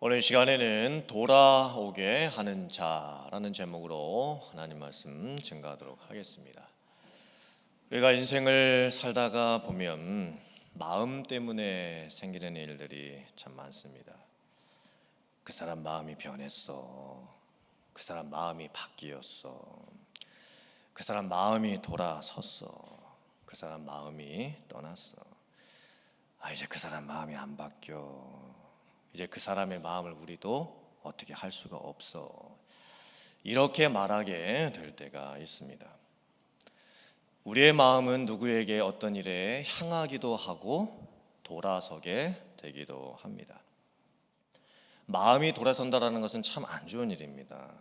오늘 시간에는 돌아오게 하는 자라는 제목으로 하나님 말씀 증거하도록 하겠습니다. 우리가 인생을 살다가 보면 마음 때문에 생기는 일들이 참 많습니다. 그 사람 마음이 변했어. 그 사람 마음이 바뀌었어. 그 사람 마음이 돌아섰어. 그 사람 마음이 떠났어. 이제 그 사람 마음이 안 바뀌어. 이제 그 사람의 마음을 우리도 어떻게 할 수가 없어. 이렇게 말하게 될 때가 있습니다. 우리의 마음은 누구에게 어떤 일에 향하기도 하고 돌아서게 되기도 합니다. 마음이 돌아선다라는 것은 참 안 좋은 일입니다.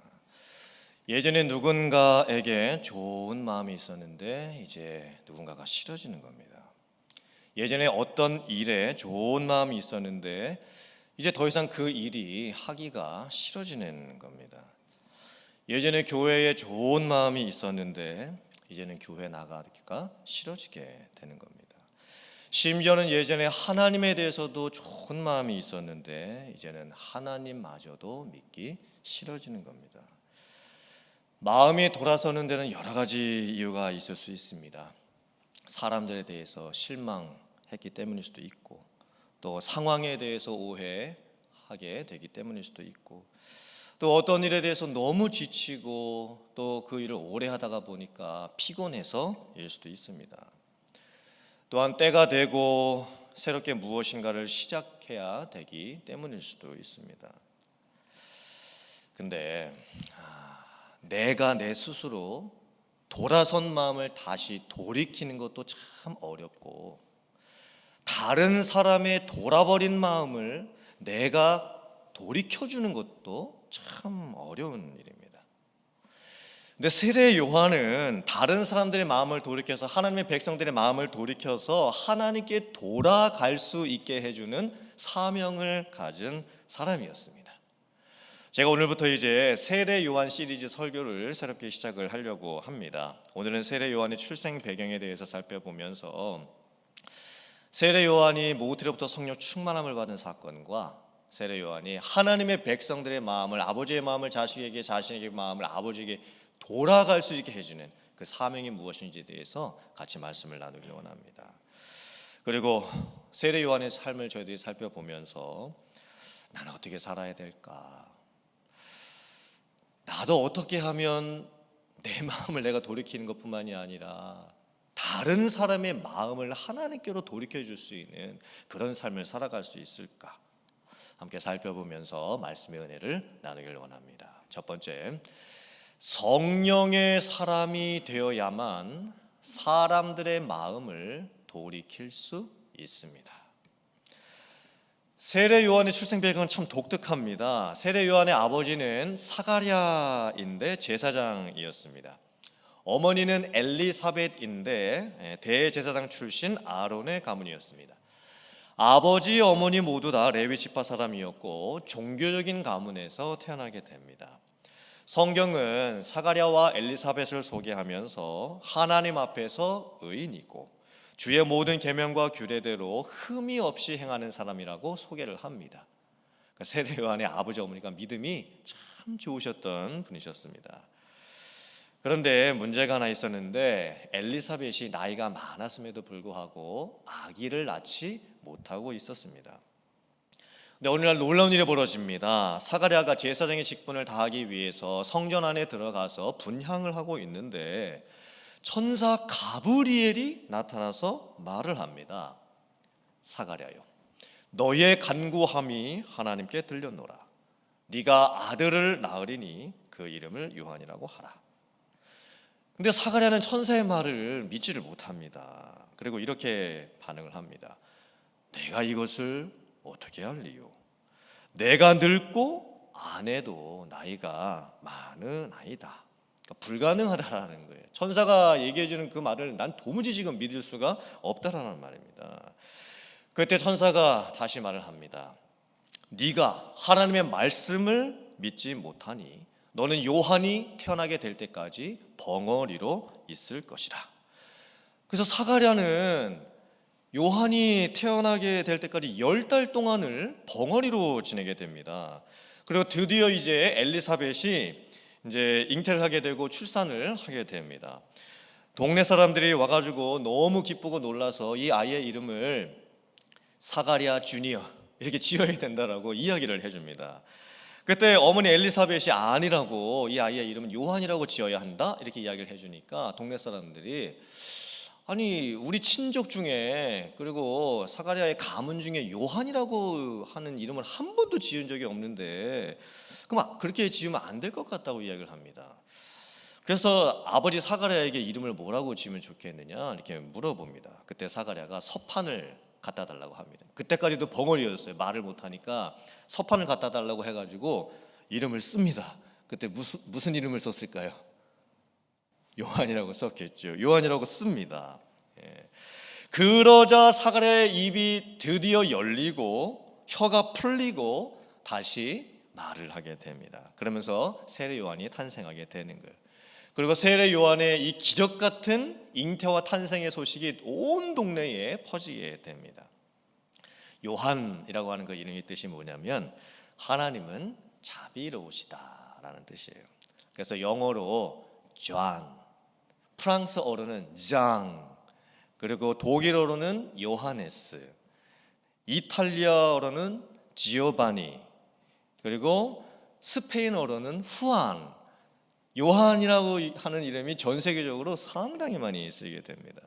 예전에 누군가에게 좋은 마음이 있었는데 이제 누군가가 싫어지는 겁니다. 예전에 어떤 일에 좋은 마음이 있었는데 이제 더 이상 그 일이 하기가 싫어지는 겁니다. 예전에 교회에 좋은 마음이 있었는데 이제는 교회 나가기가 싫어지게 되는 겁니다. 심지어는 예전에 하나님에 대해서도 좋은 마음이 있었는데 이제는 하나님마저도 믿기 싫어지는 겁니다. 마음이 돌아서는 데는 여러 가지 이유가 있을 수 있습니다. 사람들에 대해서 실망했기 때문일 수도 있고, 또 상황에 대해서 오해하게 되기 때문일 수도 있고, 또 어떤 일에 대해서 너무 지치고 또 그 일을 오래 하다가 보니까 피곤해서일 수도 있습니다. 또한 때가 되고 새롭게 무엇인가를 시작해야 되기 때문일 수도 있습니다. 근데 내가 내 스스로 돌아선 마음을 다시 돌이키는 것도 참 어렵고, 다른 사람의 돌아버린 마음을 내가 돌이켜주는 것도 참 어려운 일입니다. 근데 세례 요한은 다른 사람들의 마음을 돌이켜서, 하나님의 백성들의 마음을 돌이켜서 하나님께 돌아갈 수 있게 해주는 사명을 가진 사람이었습니다. 제가 오늘부터 이제 세례 요한 시리즈 설교를 새롭게 시작을 하려고 합니다. 오늘은 세례 요한의 출생 배경에 대해서 살펴보면서 세례 요한이 모태로부터 성령 충만함을 받은 사건과 세례 요한이 하나님의 백성들의 마음을, 아버지의 마음을 자식에게, 자신에게 마음을 아버지에게 돌아갈 수 있게 해주는 그 사명이 무엇인지에 대해서 같이 말씀을 나누기 원합니다. 그리고 세례 요한의 삶을 저희들이 살펴보면서 나는 어떻게 살아야 될까? 나도 어떻게 하면 내 마음을 내가 돌이키는 것뿐만이 아니라 다른 사람의 마음을 하나님께로 돌이켜 줄 수 있는 그런 삶을 살아갈 수 있을까? 함께 살펴보면서 말씀의 은혜를 나누길 원합니다. 첫 번째, 성령의 사람이 되어야만 사람들의 마음을 돌이킬 수 있습니다. 세례 요한의 출생 배경은 참 독특합니다. 세례 요한의 아버지는 사가랴인데 제사장이었습니다. 어머니는 엘리사벳인데 대제사장 출신 아론의 가문이었습니다. 아버지, 어머니 모두 다 레위 지파 사람이었고 종교적인 가문에서 태어나게 됩니다. 성경은 사가랴와 엘리사벳을 소개하면서 하나님 앞에서 의인이고 주의 모든 계명과 규례대로 흠이 없이 행하는 사람이라고 소개를 합니다. 세례 요한의 아버지, 어머니가 믿음이 참 좋으셨던 분이셨습니다. 그런데 문제가 하나 있었는데 엘리사벳이 나이가 많았음에도 불구하고 아기를 낳지 못하고 있었습니다. 근데 어느 날 놀라운 일이 벌어집니다. 사가랴가 제사장의 직분을 다하기 위해서 성전 안에 들어가서 분향을 하고 있는데 천사 가브리엘이 나타나서 말을 합니다. 사가랴요, 너의 간구함이 하나님께 들렸노라. 네가 아들을 낳으리니 그 이름을 요한이라고 하라. 근데 사가랴는 천사의 말을 믿지를 못합니다. 그리고 이렇게 반응을 합니다. 내가 이것을 어떻게 할리요? 내가 늙고 아내도 나이가 많으나이다. 그러니까 불가능하다라는 거예요. 천사가 얘기해주는 그 말을 난 도무지 지금 믿을 수가 없다라는 말입니다. 그때 천사가 다시 말을 합니다. 네가 하나님의 말씀을 믿지 못하니 너는 요한이 태어나게 될 때까지 벙어리로 있을 것이라. 그래서 사가랴는 요한이 태어나게 될 때까지 10달 동안을 벙어리로 지내게 됩니다. 그리고 드디어 이제 엘리사벳이 이제 잉태를 하게 되고 출산을 하게 됩니다. 동네 사람들이 와가지고 너무 기쁘고 놀라서 이 아이의 이름을 사가랴 주니어 이렇게 지어야 된다라고 이야기를 해줍니다. 그때 어머니 엘리사벳이 아니라고 이 아이의 이름은 요한이라고 지어야 한다 이렇게 이야기를 해주니까 동네 사람들이 아니 우리 친족 중에 그리고 사가랴의 가문 중에 요한이라고 하는 이름을 한 번도 지은 적이 없는데 그럼 그렇게 지으면 안 될 것 같다고 이야기를 합니다. 그래서 아버지 사가랴에게 이름을 뭐라고 지으면 좋겠느냐 이렇게 물어봅니다. 그때 사가랴가 서판을 갖다 달라고 합니다. 그때까지도 벙어리였어요. 말을 못하니까 서판을 갖다 달라고 해가지고 이름을 씁니다. 그때 무슨 이름을 썼을까요? 요한이라고 썼겠죠. 요한이라고 씁니다. 그러자 사가랴의 입이 드디어 열리고 혀가 풀리고 다시 말을 하게 됩니다. 그러면서 세례 요한이 탄생하게 되는 거예요. 그리고 세례 요한의 이 기적 같은 잉태와 탄생의 소식이 온 동네에 퍼지게 됩니다. 요한이라고 하는 그 이름의 뜻이 뭐냐면 하나님은 자비로우시다라는 뜻이에요. 그래서 영어로 John, 프랑스어로는 장, 그리고 독일어로는 요하네스, 이탈리아어로는 지오바니, 그리고 스페인어로는 후안. 요한이라고 하는 이름이 전 세계적으로 상당히 많이 쓰이게 됩니다.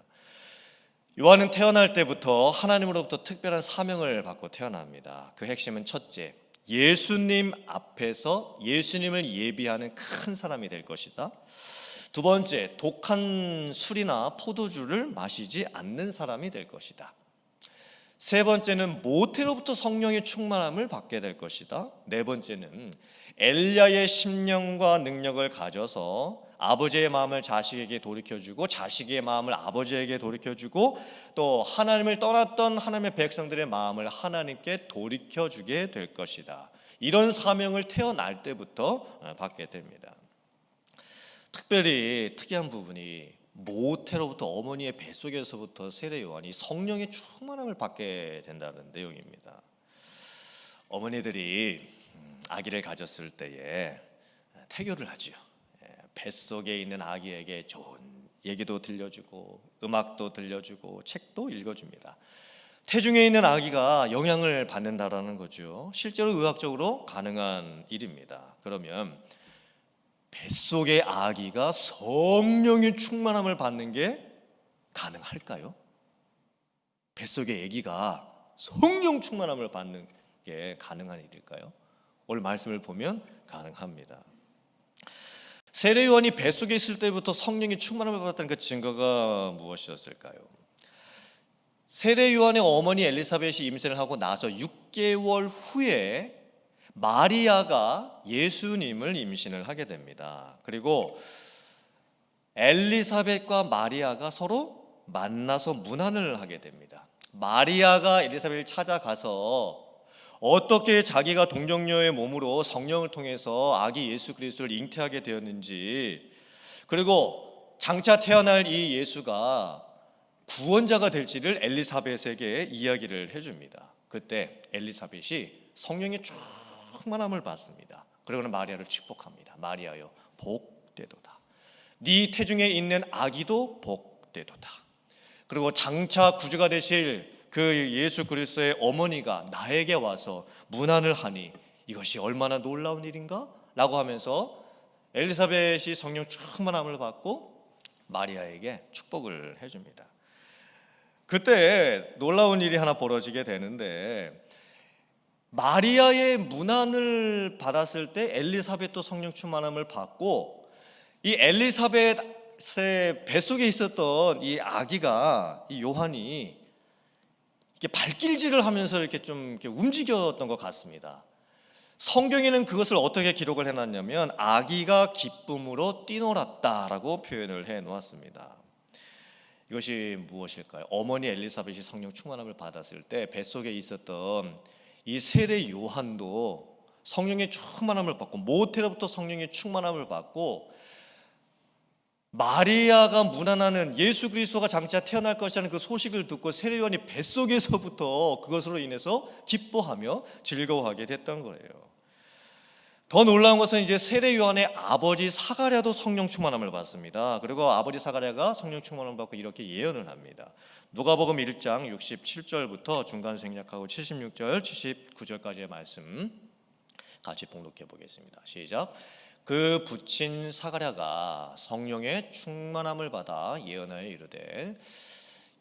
요한은 태어날 때부터 하나님으로부터 특별한 사명을 받고 태어납니다. 그 핵심은 첫째, 예수님 앞에서 예수님을 예비하는 큰 사람이 될 것이다. 두 번째, 독한 술이나 포도주를 마시지 않는 사람이 될 것이다. 세 번째는 모태로부터 성령의 충만함을 받게 될 것이다. 네 번째는 엘리야의 심령과 능력을 가져서 아버지의 마음을 자식에게 돌이켜주고 자식의 마음을 아버지에게 돌이켜주고 또 하나님을 떠났던 하나님의 백성들의 마음을 하나님께 돌이켜주게 될 것이다. 이런 사명을 태어날 때부터 받게 됩니다. 특별히 특이한 부분이 모태로부터 어머니의 뱃속에서부터 세례 요한이 성령의 충만함을 받게 된다는 내용입니다. 어머니들이 아기를 가졌을 때에 태교를 하지요. 뱃속에 있는 아기에게 좋은 얘기도 들려주고 음악도 들려주고 책도 읽어줍니다. 태중에 있는 아기가 영향을 받는다라는 거죠. 실제로 의학적으로 가능한 일입니다. 그러면 뱃속의 아기가 성령의 충만함을 받는 게 가능할까요? 뱃속의 아기가 성령 충만함을 받는 게 가능한 일일까요? 오늘 말씀을 보면 가능합니다. 세례 요한이 뱃속에 있을 때부터 성령의 충만함을 받았다는 그 증거가 무엇이었을까요? 세례 요한의 어머니 엘리사벳이 임신을 하고 나서 6개월 후에 마리아가 예수님을 임신을 하게 됩니다. 그리고 엘리사벳과 마리아가 서로 만나서 문안을 하게 됩니다. 마리아가 엘리사벳을 찾아가서 어떻게 자기가 동정녀의 몸으로 성령을 통해서 아기 예수 그리스도를 잉태하게 되었는지, 그리고 장차 태어날 이 예수가 구원자가 될지를 엘리사벳에게 이야기를 해줍니다. 그때 엘리사벳이 성령의 충만함을 받습니다. 그러고는 마리아를 축복합니다. 마리아여 복되도다. 네 태중에 있는 아기도 복되도다. 그리고 장차 구주가 되실 그 예수 그리스도의 어머니가 나에게 와서 문안을 하니 이것이 얼마나 놀라운 일인가? 라고 하면서 엘리사벳이 성령 충만함을 받고 마리아에게 축복을 해줍니다. 그때 놀라운 일이 하나 벌어지게 되는데, 마리아의 문안을 받았을 때 엘리사벳도 성령 충만함을 받고, 이 엘리사벳의 뱃속에 있었던 이 아기가, 이 요한이 이렇게 발길질을 하면서 이렇게 좀 이렇게 움직였던 것 같습니다. 성경에는 그것을 어떻게 기록을 해놨냐면 아기가 기쁨으로 뛰놀았다라고 표현을 해 놓았습니다. 이것이 무엇일까요? 어머니 엘리사벳이 성령 충만함을 받았을 때 뱃속에 있었던 이 세례 요한도 성령의 충만함을 받고 모태로부터 성령의 충만함을 받고 마리아가 문안하는 예수 그리스도가 장차 태어날 것이라는 그 소식을 듣고 세례 요한이 뱃속에서부터 그것으로 인해서 기뻐하며 즐거워하게 됐던 거예요. 더 놀라운 것은 이제 세례 요한의 아버지 사가랴도 성령 충만함을 받습니다. 그리고 아버지 사가랴가 성령 충만함을 받고 이렇게 예언을 합니다. 누가복음 1장 67절부터 중간 생략하고 76절, 79절까지의 말씀 같이 봉독해 보겠습니다. 시작. 그 부친 사가랴가 성령의 충만함을 받아 예언하여 이르되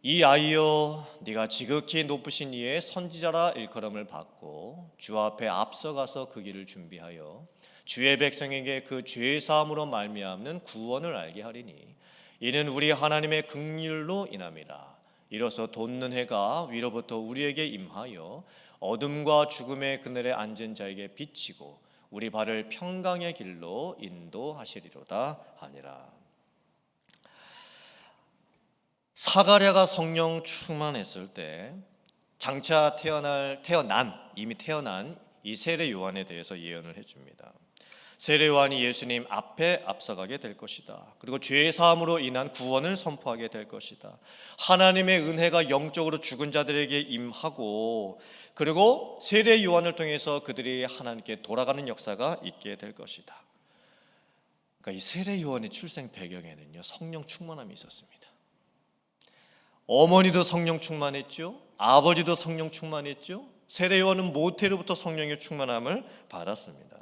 이 아이여 네가 지극히 높으신 이의 선지자라 일컬음을 받고 주 앞에 앞서가서 그 길을 준비하여 주의 백성에게 그 죄 사함으로 말미암는 구원을 알게 하리니 이는 우리 하나님의 긍휼로 인함이라. 이로써 돋는 해가 위로부터 우리에게 임하여 어둠과 죽음의 그늘에 앉은 자에게 비치고 우리 발을 평강의 길로 인도하시리로다 하니라. 사가랴가 성령 충만했을 때 장차 이미 태어난 이 세례 요한에 대해서 예언을 해줍니다. 세례 요한이 예수님 앞에 앞서가게 될 것이다. 그리고 죄 사함으로 인한 구원을 선포하게 될 것이다. 하나님의 은혜가 영적으로 죽은 자들에게 임하고 그리고 세례 요한을 통해서 그들이 하나님께 돌아가는 역사가 있게 될 것이다. 그러니까 이 세례 요한의 출생 배경에는요 성령 충만함이 있었습니다. 어머니도 성령 충만했죠. 아버지도 성령 충만했죠. 세례 요한은 모태로부터 성령의 충만함을 받았습니다.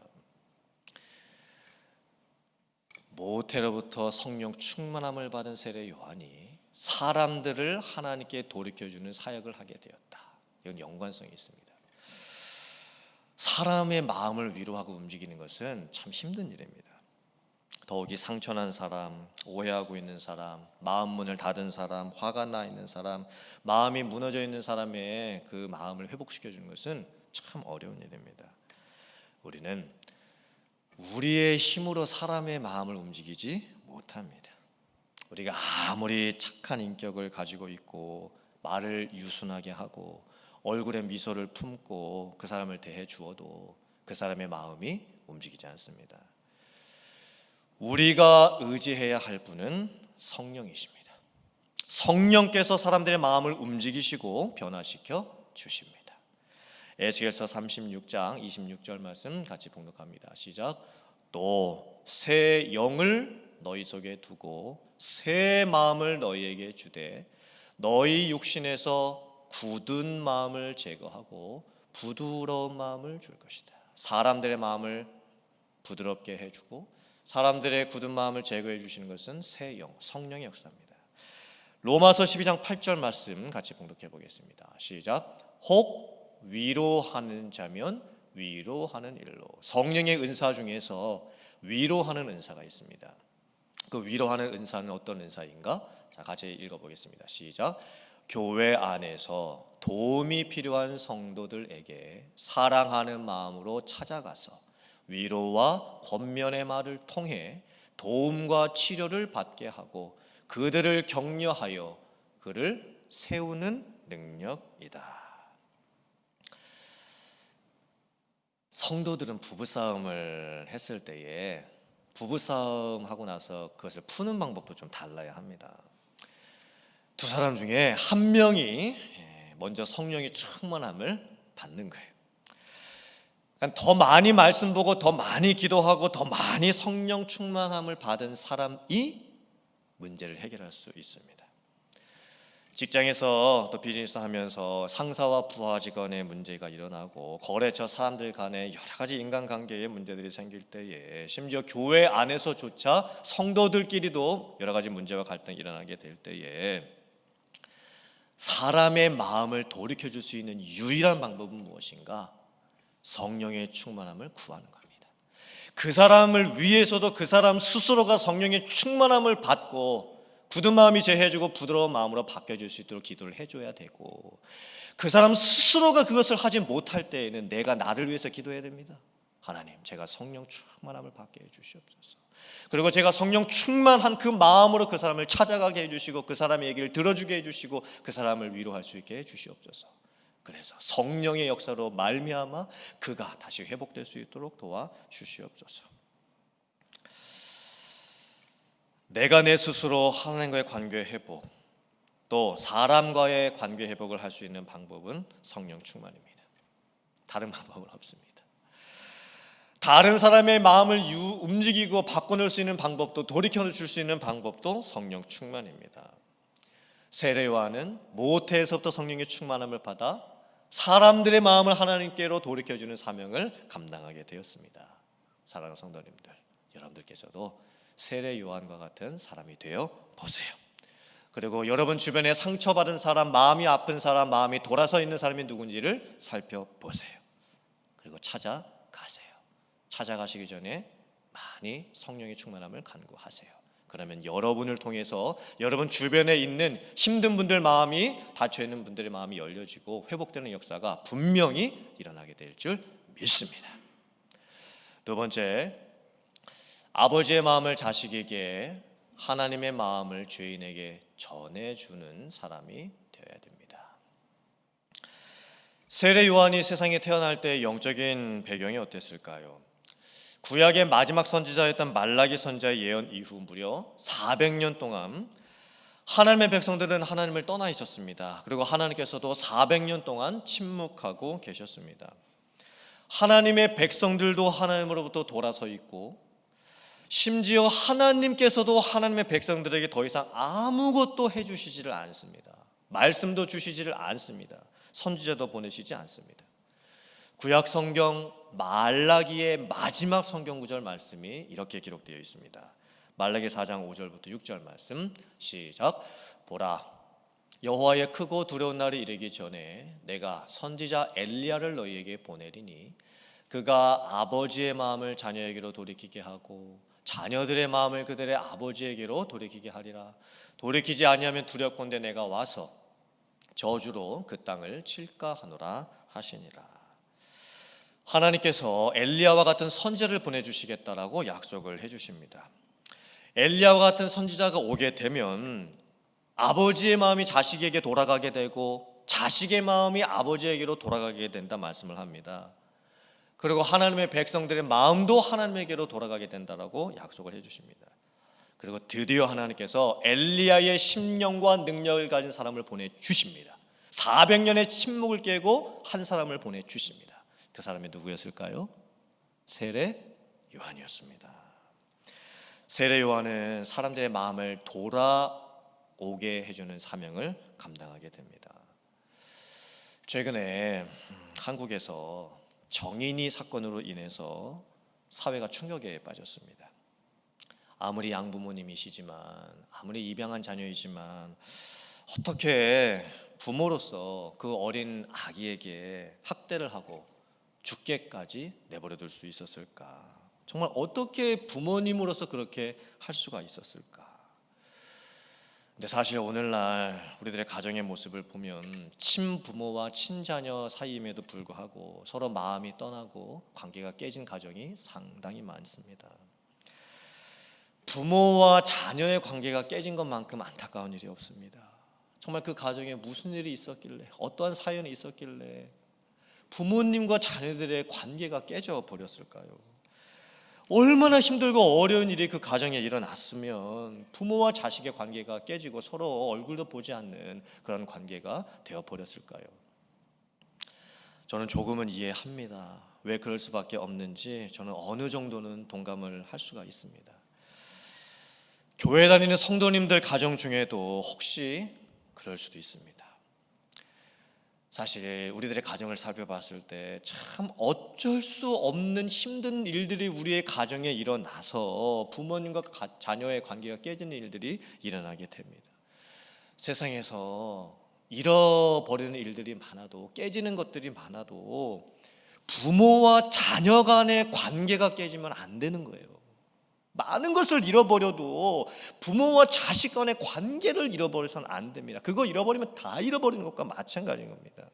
모태로부터 성령 충만함을 받은 세례 요한이 사람들을 하나님께 돌이켜주는 사역을 하게 되었다. 이건 연관성이 있습니다. 사람의 마음을 위로하고 움직이는 것은 참 힘든 일입니다. 더욱이 상처난 사람, 오해하고 있는 사람, 마음 문을 닫은 사람, 화가 나 있는 사람, 마음이 무너져 있는 사람의 그 마음을 회복시켜주는 것은 참 어려운 일입니다. 우리는 우리의 힘으로 사람의 마음을 움직이지 못합니다. 우리가 아무리 착한 인격을 가지고 있고 말을 유순하게 하고 얼굴에 미소를 품고 그 사람을 대해 주어도 그 사람의 마음이 움직이지 않습니다. 우리가 의지해야 할 분은 성령이십니다. 성령께서 사람들의 마음을 움직이시고 변화시켜 주십니다. 에스겔서 36장 26절 말씀 같이 봉독합니다. 시작. 또 새 영을 너희 속에 두고 새 마음을 너희에게 주되 너희 육신에서 굳은 마음을 제거하고 부드러운 마음을 줄 것이다. 사람들의 마음을 부드럽게 해주고 사람들의 굳은 마음을 제거해 주시는 것은 새 영, 성령의 역사입니다. 로마서 12장 8절 말씀 같이 봉독해 보겠습니다. 시작. 혹 위로하는 자면 위로하는 일로. 성령의 은사 중에서 위로하는 은사가 있습니다. 그 위로하는 은사는 어떤 은사인가? 자, 같이 읽어보겠습니다. 시작. 교회 안에서 도움이 필요한 성도들에게 사랑하는 마음으로 찾아가서 위로와 권면의 말을 통해 도움과 치료를 받게 하고 그들을 격려하여 그를 세우는 능력이다. 성도들은 부부싸움을 했을 때에 부부싸움 하고 나서 그것을 푸는 방법도 좀 달라야 합니다. 두 사람 중에 한 명이 먼저 성령의 충만함을 받는 거예요. 그러니까 더 많이 말씀 보고 더 많이 기도하고 더 많이 성령 충만함을 받은 사람이 문제를 해결할 수 있습니다. 직장에서 또 비즈니스 하면서 상사와 부하 직원의 문제가 일어나고 거래처 사람들 간에 여러 가지 인간관계의 문제들이 생길 때에 심지어 교회 안에서조차 성도들끼리도 여러 가지 문제와 갈등이 일어나게 될 때에 사람의 마음을 돌이켜줄 수 있는 유일한 방법은 무엇인가? 성령의 충만함을 구하는 겁니다. 그 사람을 위해서도 그 사람 스스로가 성령의 충만함을 받고 굳은 마음이 제해지고 부드러운 마음으로 바뀌어질 수 있도록 기도를 해줘야 되고 그 사람 스스로가 그것을 하지 못할 때에는 내가 나를 위해서 기도해야 됩니다. 하나님, 제가 성령 충만함을 받게 해주시옵소서. 그리고 제가 성령 충만한 그 마음으로 그 사람을 찾아가게 해주시고 그 사람의 얘기를 들어주게 해주시고 그 사람을 위로할 수 있게 해주시옵소서. 그래서 성령의 역사로 말미암아 그가 다시 회복될 수 있도록 도와주시옵소서. 내가 내 스스로 하나님과의 관계 회복, 또 사람과의 관계 회복을 할 수 있는 방법은 성령 충만입니다. 다른 방법은 없습니다. 다른 사람의 마음을 움직이고 바꿔놓을 수 있는 방법도, 돌이켜줄 수 있는 방법도 성령 충만입니다. 세례 요한은 모태에서부터 성령의 충만함을 받아 사람들의 마음을 하나님께로 돌이켜주는 사명을 감당하게 되었습니다. 사랑하는 성도님들, 여러분들께서도 세례 요한과 같은 사람이 되어 보세요. 그리고 여러분 주변에 상처받은 사람, 마음이 아픈 사람, 마음이 돌아서 있는 사람이 누군지를 살펴보세요. 그리고 찾아가세요. 찾아가시기 전에 많이 성령의 충만함을 간구하세요. 그러면 여러분을 통해서 여러분 주변에 있는 힘든 분들 마음이, 닫혀있는 분들의 마음이 열려지고 회복되는 역사가 분명히 일어나게 될 줄 믿습니다. 두 번째, 아버지의 마음을 자식에게, 하나님의 마음을 죄인에게 전해주는 사람이 되어야 됩니다. 세례 요한이 세상에 태어날 때 영적인 배경이 어땠을까요? 구약의 마지막 선지자였던 말라기 선지자의 예언 이후 무려 400년 동안 하나님의 백성들은 하나님을 떠나 있었습니다. 그리고 하나님께서도 400년 동안 침묵하고 계셨습니다. 하나님의 백성들도 하나님으로부터 돌아서 있고, 심지어 하나님께서도 하나님의 백성들에게 더 이상 아무것도 해주시지를 않습니다. 말씀도 주시지를 않습니다. 선지자도 보내시지 않습니다. 구약 성경 말라기의 마지막 성경 구절 말씀이 이렇게 기록되어 있습니다. 말라기 4장 5절부터 6절 말씀, 시작. 보라, 여호와의 크고 두려운 날이 이르기 전에 내가 선지자 엘리야를 너희에게 보내리니 그가 아버지의 마음을 자녀에게로 돌이키게 하고 자녀들의 마음을 그들의 아버지에게로 돌이키게 하리라. 돌이키지 아니하면 두렵건대 내가 와서 저주로 그 땅을 칠까 하노라 하시니라. 하나님께서 엘리야와 같은 선지자를 보내주시겠다라고 약속을 해주십니다. 엘리야와 같은 선지자가 오게 되면 아버지의 마음이 자식에게 돌아가게 되고 자식의 마음이 아버지에게로 돌아가게 된다 말씀을 합니다. 그리고 하나님의 백성들의 마음도 하나님에게로 돌아가게 된다라고 약속을 해주십니다. 그리고 드디어 하나님께서 엘리야의 심령과 능력을 가진 사람을 보내주십니다. 400년의 침묵을 깨고 한 사람을 보내주십니다. 그 사람이 누구였을까요? 세례 요한이었습니다. 세례 요한은 사람들의 마음을 돌아오게 해주는 사명을 감당하게 됩니다. 최근에 한국에서 정인이 사건으로 인해서 사회가 충격에 빠졌습니다. 아무리 양부모님이시지만, 아무리 입양한 자녀이지만 어떻게 부모로서 그 어린 아기에게 학대를 하고 죽게까지 내버려둘 수 있었을까? 정말 어떻게 부모님으로서 그렇게 할 수가 있었을까? 근데 사실 오늘날 우리들의 가정의 모습을 보면 친부모와 친자녀 사이임에도 불구하고 서로 마음이 떠나고 관계가 깨진 가정이 상당히 많습니다. 부모와 자녀의 관계가 깨진 것만큼 안타까운 일이 없습니다. 정말 그 가정에 무슨 일이 있었길래, 어떠한 사연이 있었길래 부모님과 자녀들의 관계가 깨져 버렸을까요? 얼마나 힘들고 어려운 일이 그 가정에 일어났으면 부모와 자식의 관계가 깨지고 서로 얼굴도 보지 않는 그런 관계가 되어버렸을까요? 저는 조금은 이해합니다. 왜 그럴 수밖에 없는지 저는 어느 정도는 동감을 할 수가 있습니다. 교회 다니는 성도님들 가정 중에도 혹시 그럴 수도 있습니다. 사실 우리들의 가정을 살펴봤을 때 참 어쩔 수 없는 힘든 일들이 우리의 가정에 일어나서 부모님과 자녀의 관계가 깨지는 일들이 일어나게 됩니다. 세상에서 잃어버리는 일들이 많아도, 깨지는 것들이 많아도 부모와 자녀 간의 관계가 깨지면 안 되는 거예요. 많은 것을 잃어버려도 부모와 자식 간의 관계를 잃어버려서는 안 됩니다. 그거 잃어버리면 다 잃어버리는 것과 마찬가지인 겁니다.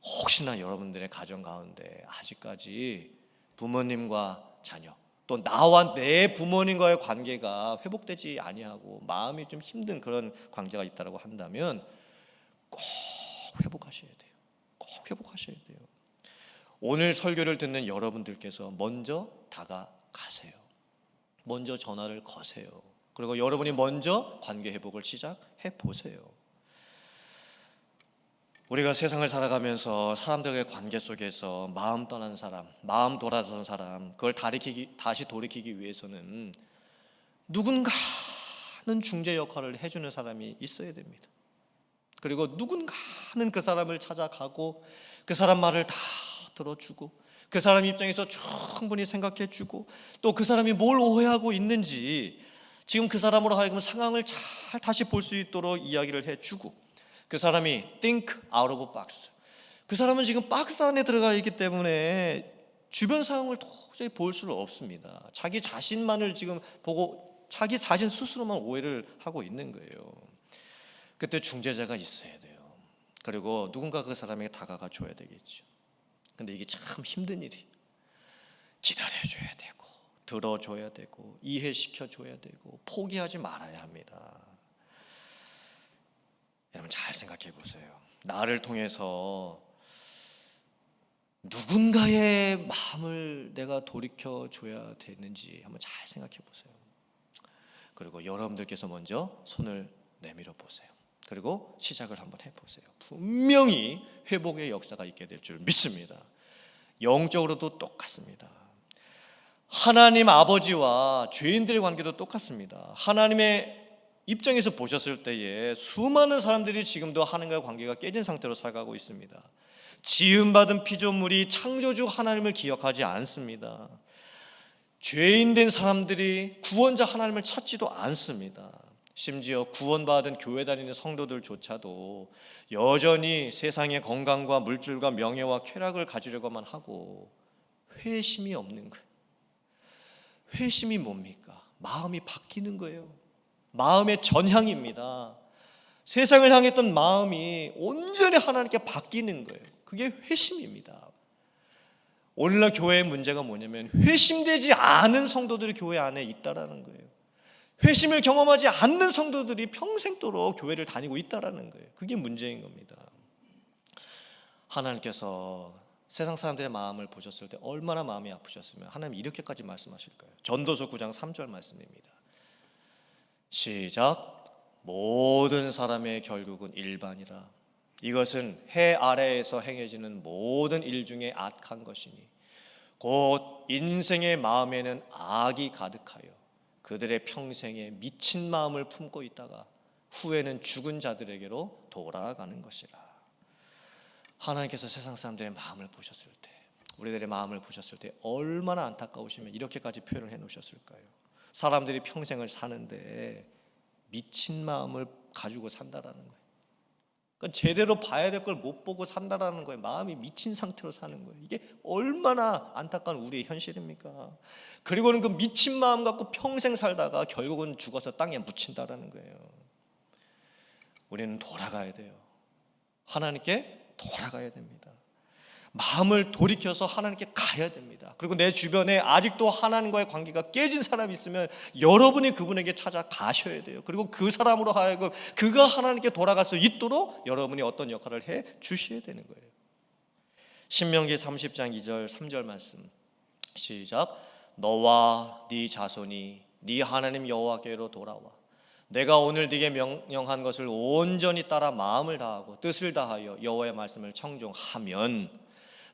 혹시나 여러분들의 가정 가운데 아직까지 부모님과 자녀, 또 나와 내 부모님과의 관계가 회복되지 아니하고 마음이 좀 힘든 그런 관계가 있다고 한다면 꼭 회복하셔야 돼요. 꼭 회복하셔야 돼요. 오늘 설교를 듣는 여러분들께서 먼저 다가가세요. 먼저 전화를 거세요. 그리고 여러분이 먼저 관계 회복을 시작해 보세요. 우리가 세상을 살아가면서 사람들과의 관계 속에서 마음 떠난 사람, 마음 돌아선 사람, 그걸 다시 돌이키기 위해서는 누군가는 중재 역할을 해주는 사람이 있어야 됩니다. 그리고 누군가는 그 사람을 찾아가고 그 사람 말을 다 들어주고 그 사람 입장에서 충분히 생각해주고 또 그 사람이 뭘 오해하고 있는지 지금 그 사람으로 하여금 상황을 잘 다시 볼 수 있도록 이야기를 해주고 그 사람이 think out of box, 그 사람은 지금 박스 안에 들어가 있기 때문에 주변 상황을 도저히 볼 수는 없습니다. 자기 자신만을 지금 보고 자기 자신 스스로만 오해를 하고 있는 거예요. 그때 중재자가 있어야 돼요. 그리고 누군가 그 사람에게 다가가 줘야 되겠죠. 근데 이게 참 힘든 일이, 기다려줘야 되고 들어줘야 되고 이해시켜줘야 되고 포기하지 말아야 합니다. 여러분 잘 생각해 보세요. 나를 통해서 누군가의 마음을 내가 돌이켜줘야 되는지 한번 잘 생각해 보세요. 그리고 여러분들께서 먼저 손을 내밀어 보세요. 그리고 시작을 한번 해보세요. 분명히 회복의 역사가 있게 될 줄 믿습니다. 영적으로도 똑같습니다. 하나님 아버지와 죄인들의 관계도 똑같습니다. 하나님의 입장에서 보셨을 때에 수많은 사람들이 지금도 하나님과의 관계가 깨진 상태로 살아가고 있습니다. 지음받은 피조물이 창조주 하나님을 기억하지 않습니다. 죄인된 사람들이 구원자 하나님을 찾지도 않습니다. 심지어 구원받은 교회 다니는 성도들조차도 여전히 세상의 건강과 물질과 명예와 쾌락을 가지려고만 하고 회심이 없는 거예요. 회심이 뭡니까? 마음이 바뀌는 거예요. 마음의 전향입니다. 세상을 향했던 마음이 온전히 하나님께 바뀌는 거예요. 그게 회심입니다. 오늘날 교회의 문제가 뭐냐면 회심되지 않은 성도들이 교회 안에 있다라는 거예요. 회심을 경험하지 않는 성도들이 평생도록 교회를 다니고 있다라는 거예요. 그게 문제인 겁니다. 하나님께서 세상 사람들의 마음을 보셨을 때 얼마나 마음이 아프셨으면 하나님 이렇게까지 말씀하실까요? 전도서 9장 3절 말씀입니다. 시작. 모든 사람의 결국은 일반이라. 이것은 해 아래에서 행해지는 모든 일 중에 악한 것이니 곧 인생의 마음에는 악이 가득하여 그들의 평생에 미친 마음을 품고 있다가 후에는 죽은 자들에게로 돌아가는 것이라. 하나님께서 세상 사람들의 마음을 보셨을 때, 우리들의 마음을 보셨을 때 얼마나 안타까우시면 이렇게까지 표현을 해놓으셨을까요? 사람들이 평생을 사는데 미친 마음을 가지고 산다라는 거예요. 그러니까 제대로 봐야 될 걸 못 보고 산다라는 거예요. 마음이 미친 상태로 사는 거예요. 이게 얼마나 안타까운 우리의 현실입니까? 그리고는 그 미친 마음 갖고 평생 살다가 결국은 죽어서 땅에 묻힌다라는 거예요. 우리는 돌아가야 돼요. 하나님께 돌아가야 됩니다. 마음을 돌이켜서 하나님께 가야 됩니다. 그리고 내 주변에 아직도 하나님과의 관계가 깨진 사람이 있으면 여러분이 그분에게 찾아가셔야 돼요. 그리고 그 사람으로 하여금 그가 하나님께 돌아갈 수 있도록 여러분이 어떤 역할을 해 주셔야 되는 거예요. 신명기 30장 2절 3절 말씀 시작. 너와 네 자손이 네 하나님 여호와께로 돌아와 내가 오늘 네게 명령한 것을 온전히 따라 마음을 다하고 뜻을 다하여 여호와의 말씀을 청종하면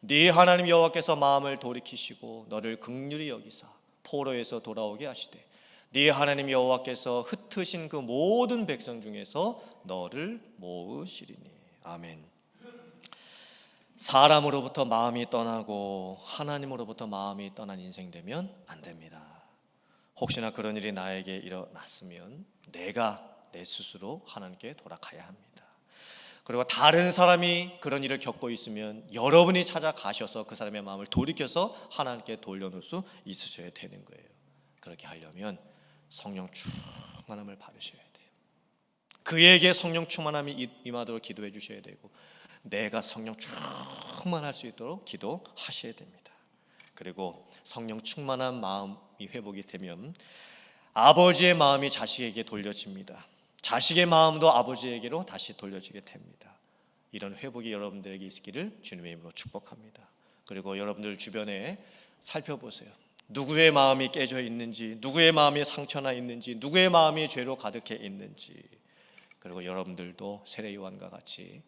네 하나님 여호와께서 마음을 돌이키시고 너를 긍휼히 여기사 포로에서 돌아오게 하시되 네 하나님 여호와께서 흩으신 그 모든 백성 중에서 너를 모으시리니. 아멘. 사람으로부터 마음이 떠나고 하나님으로부터 마음이 떠난 인생 되면 안 됩니다. 혹시나 그런 일이 나에게 일어났으면 내가 내 스스로 하나님께 돌아가야 합니다. 그리고 다른 사람이 그런 일을 겪고 있으면 여러분이 찾아가셔서 그 사람의 마음을 돌이켜서 하나님께 돌려놓을 수 있으셔야 되는 거예요. 그렇게 하려면 성령 충만함을 받으셔야 돼요. 그에게 성령 충만함이 임하도록 기도해 주셔야 되고 내가 성령 충만할 수 있도록 기도하셔야 됩니다. 그리고 성령 충만한 마음이 회복이 되면 아버지의 마음이 자식에게 돌려집니다. 자식의 마음도 아버지에게로 다시 돌려지게 됩니다. 이런 회복이 여러분들에게 있기를 주님의 이름으로 축복합니다. 그리고 여러분들 주변에 살펴보세요. 누구의 마음이 깨져 있는지, 누구의 마음이 상처나 있는지, 누구의 마음이 죄로 가득해 있는지, 그리고 여러분들도 세례 요한과 같이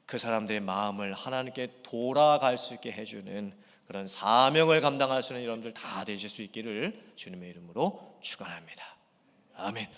그 사람들의 마음을 하나님께 돌아갈 수 있게 해주는 그런 사명을 감당할 수 있는 여러분들 다 되실 수 있기를 주님의 이름으로 축원합니다. 아멘.